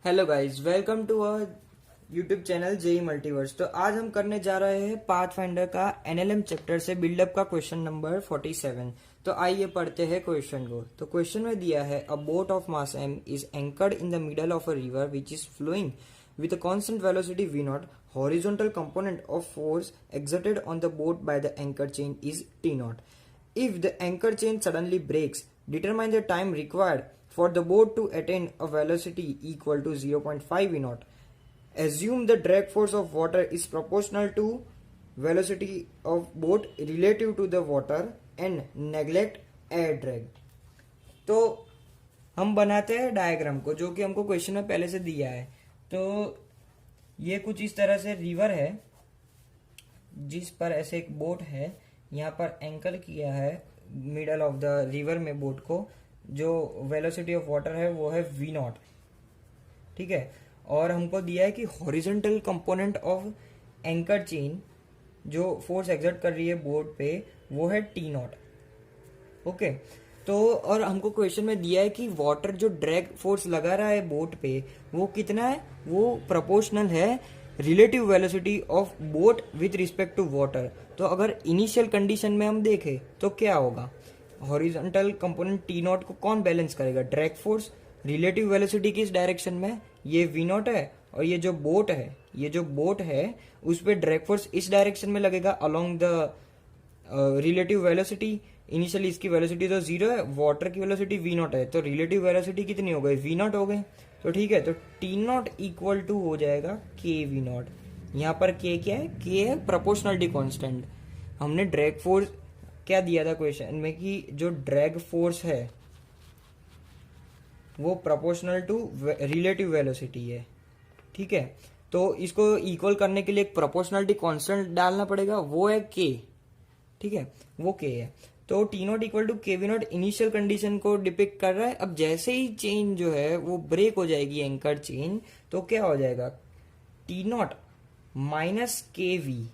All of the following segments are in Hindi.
Hello guys, welcome to our YouTube channel JE Multiverse. तो आज हम करने जा रहे हैं पाथफाइंडर का एनएलएम चैप्टर से बिल्डअप का क्वेश्चन नंबर 47। तो आइए पढ़ते हैं क्वेश्चन को। तो क्वेश्चन में दिया है a boat of mass M is anchored in the middle of a river which is flowing with a constant velocity v naught. Horizontal component of force exerted on the boat by the anchor chain is t naught. If the anchor chain suddenly breaks, determine the time required for the boat to attain a velocity equal to 0.5 v naught. Assume the drag force of water is proportional to velocity of boat relative to the water and neglect air drag. तो हम बनाते हैं डायग्राम को, जो कि हमको क्वेश्चन में पहले से दिया है। तो ये कुछ इस तरह से रिवर है जिस पर ऐसे एक बोट है, यहाँ पर एंकर किया है मिडल ऑफ द रिवर में बोट को। जो वेलोसिटी ऑफ वाटर है वो है वी नॉट, ठीक है। और हमको दिया है कि horizontal component of anchor chain जो फोर्स एक्सर्ट कर रही है बोट पे वो है टी नॉट, ओके। तो और हमको क्वेश्चन में दिया है कि वाटर जो ड्रैग फोर्स लगा रहा है बोट पे वो कितना है, वो प्रोपोर्शनल है relative velocity of boat with respect to water. तो अगर इनिशियल कंडीशन में हम देखें तो क्या होगा, हॉरिजॉन्टल कंपोनेंट टी नॉट को कौन बैलेंस करेगा, ड्रैग फोर्स। रिलेटिव वेलोसिटी किस डायरेक्शन में, ये वी नॉट है, और ये जो बोट है उस पर ड्रैग फोर्स इस डायरेक्शन में लगेगा along the relative velocity. Initially इसकी वेलोसिटी तो जीरो है, वाटर की वेलोसिटी वी नॉट है, तो रिलेटिव वेलोसिटी कितनी हो गई, वी नॉट हो गई। तो ठीक है, तो टी नॉट इक्वल टू हो जाएगा के वी नॉट। यहाँ पर के क्या है, के है प्रोपोर्शनलिटी कांस्टेंट। हमने ड्रैग फोर्स क्या दिया था क्वेश्चन में कि जो ड्रैग फोर्स है वो प्रोपोर्शनल टू रिलेटिव वेलोसिटी है, ठीक है। तो इसको इक्वल करने के लिए एक प्रोपोर्शनलिटी कांस्टेंट डालना पड़ेगा, वो है के, ठीक है, वो के है। तो टी नॉट इक्वल टू के वी नॉट इनिशियल कंडीशन को डिपिक्ट कर रहा है। अब जैसे ही चेन जो है वो ब्रेक हो जाएगी, एंकर चेन, तो क्या हो जाएगा, T naught minus K we.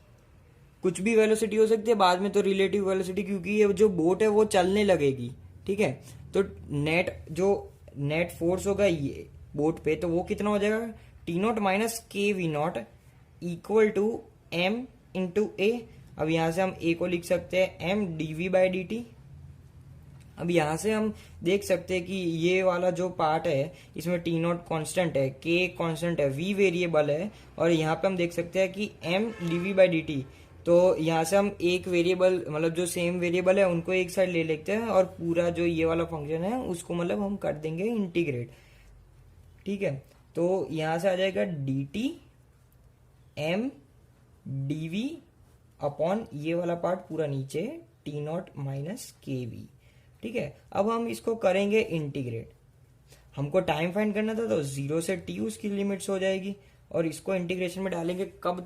कुछ भी वेलोसिटी हो सकती है, बाद में तो रिलेटिव वेलोसिटी, क्योंकि ये जो बोट है वो चलने लगेगी, ठीक है। तो नेट फोर्स होगा ये बोट पे, तो वो कितना हो जाएगा, T naught minus K V naught equal to M into A. अब यहां से हम ए को लिख सकते हैं M DV by D T. अब यहां से हम देख सकते हैं कि ये वाला जो पार्ट है इसमें टी नॉट कॉन्स्टेंट है, के कॉन्स्टेंट है, वी वेरिएबल है, और यहाँ पे हम देख सकते हैं कि M DV by D T. तो यहाँ से हम एक वेरिएबल, मतलब जो सेम वेरिएबल है उनको एक साइड ले लेते हैं, और पूरा जो ये वाला फंक्शन है उसको मतलब हम कर देंगे इंटीग्रेट, ठीक है। तो यहाँ से आ जाएगा D T M DV upon ये वाला पार्ट पूरा नीचे T naught minus K V, ठीक है। अब हम इसको करेंगे इंटीग्रेट। हमको टाइम फाइंड करना था, तो 0 से t उसकी लिमिट्स हो जाएगी, और इसको इंटीग्रेशन में डालेंगे। कब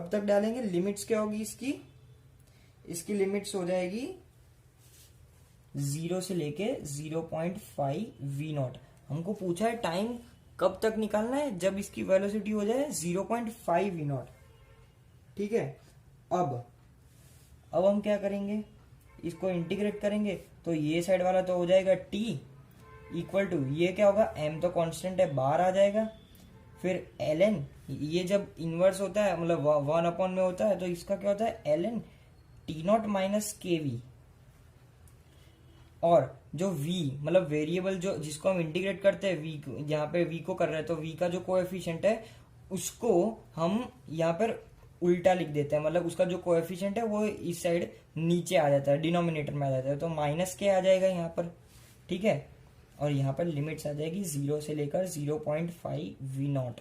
तक डालेंगे, लिमिट्स क्या होगी इसकी लिमिट्स हो जाएगी 0 से लेके 0.5 वी नॉट। हमको पूछा है टाइम कब तक निकालना है, जब इसकी वेलोसिटी हो जाए 0.5 वी नॉट, ठीक है। अब हम क्या करेंगे, इसको इंटीग्रेट करेंगे। तो ये साइड वाला तो हो जाएगा t इक्वल टू, ये क्या होगा, m तो कांस्टेंट है, बाहर आ जाएगा। फिर ln, ये जब इनवर्स होता है, मतलब 1 अपॉन में होता है, तो इसका क्या होता है ln T naught minus K we. और जो v मतलब वेरिएबल जो जिसको हम इंटीग्रेट करते हैं, v यहाँ पे v को कर रहे हैं, तो v का जो कोएफिशिएंट है उसको हम यहाँ पर उल्टा लिख देते हैं, मतलब उसका जो कोएफिशिएंट है वो इस साइड नीचे आ जाता है, डिनोमिनेटर में आ जाता है, तो माइनस के आ जाएगा यहाँ पर, ठीक है। और यहाँ पर लिमिट्स आ जाएगी 0 से लेकर 0.5 वी नॉट,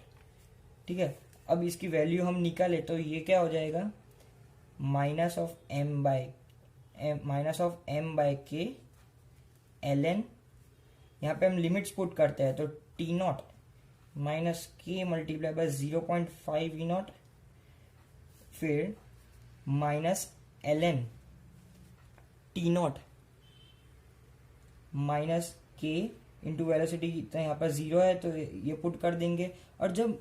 ठीक है। अब इसकी वैल्यू हम निकाले तो ये क्या हो जाएगा, माइनस ऑफ एम बाय के ln, यहाँ पे हम लिमिट्स पुट करते हैं, तो टी नॉट माइनस के मल्टीप्लाई बाय 0.5 वी नॉट, फिर minus ln T naught minus के इंटू वेलोसिटी, तो यहाँ पर 0 है तो ये पुट कर देंगे। और जब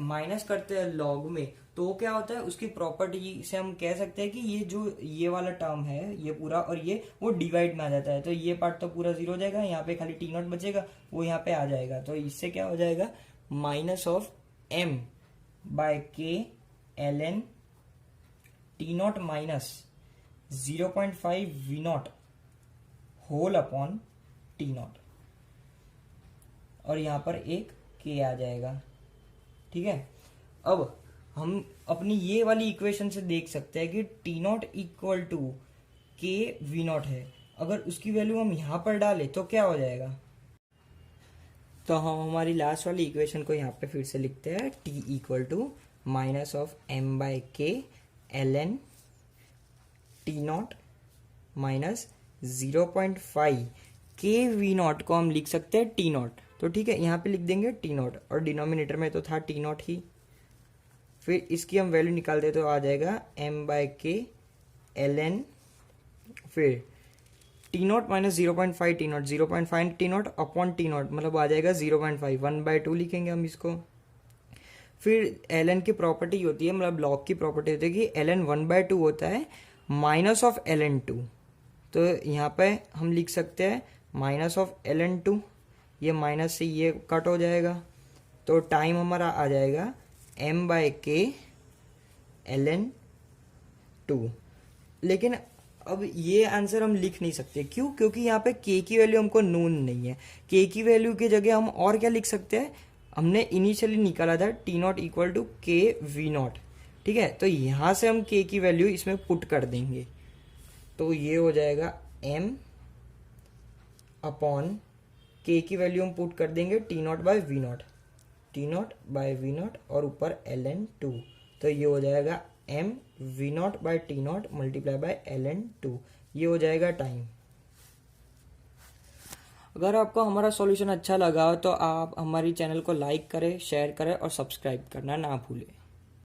माइनस करते हैं लॉग में तो क्या होता है, उसकी प्रॉपर्टी से हम कह सकते हैं कि ये जो ये वाला टर्म है ये पूरा और ये वो डिवाइड में आ जाता है, तो ये पार्ट तो पूरा 0 हो जाएगा, यहाँ पे खाली टी नॉट बचेगा, वो यहाँ पे आ जाएगा। तो इससे क्या हो जाएगा, minus of M by K L N T naught minus 0.5 V naught whole upon T naught, और यहां पर एक के आ जाएगा। ठीक है, अब हम अपनी ये वाली इक्वेशन से देख सकते हैं कि टी नॉट इक्वल टू के वी नॉट है। अगर उसकी वैल्यू हम यहां पर डालें तो क्या हो जाएगा, तो हम हमारी लास्ट वाली इक्वेशन को यहाँ पे फिर से लिखते हैं, T equal to minus of M by K L N T naught minus 0.5 K V not को हम लिख सकते हैं टी नॉट। तो ठीक है, यहाँ पे लिख देंगे टी नॉट, और डिनोमिनेटर में तो था टी नॉट ही। फिर इसकी हम वैल्यू निकाल दे तो आ जाएगा M by K L N, फिर T naught minus 0.5 T not, 0.5 T not upon T not, मतलब आ जाएगा 0.5, 1/2 लिखेंगे हम इसको। फिर एल एन की प्रॉपर्टी होती है, मतलब लॉग की प्रॉपर्टी होती है कि एल एन 1/2 होता है माइनस ऑफ एल एन 2। तो यहाँ पे हम लिख सकते हैं माइनस ऑफ एल एन 2, ये माइनस से ये कट हो जाएगा, तो टाइम हमारा आ जाएगा M by K L N 2। लेकिन अब ये आंसर हम लिख नहीं सकते, क्यों, क्योंकि यहाँ पे के की वैल्यू हमको नोन नहीं है। के की वैल्यू की जगह हम और क्या लिख सकते हैं, हमने इनिशियली निकाला था टी नॉट इक्वल टू के वी नॉट। ठीक है, तो यहाँ से हम के की वैल्यू इसमें पुट कर देंगे, तो ये हो जाएगा m अपॉन के की वैल्यू हम पुट कर देंगे T naught by V naught, T naught by V naught और ऊपर एल एन 2, तो ये हो जाएगा m V naught by T naught multiply by L N 2, ये हो जाएगा टाइम। अगर आपको हमारा सॉल्यूशन अच्छा लगा तो आप हमारी चैनल को लाइक करें, शेयर करें और सब्सक्राइब करना ना भूलें।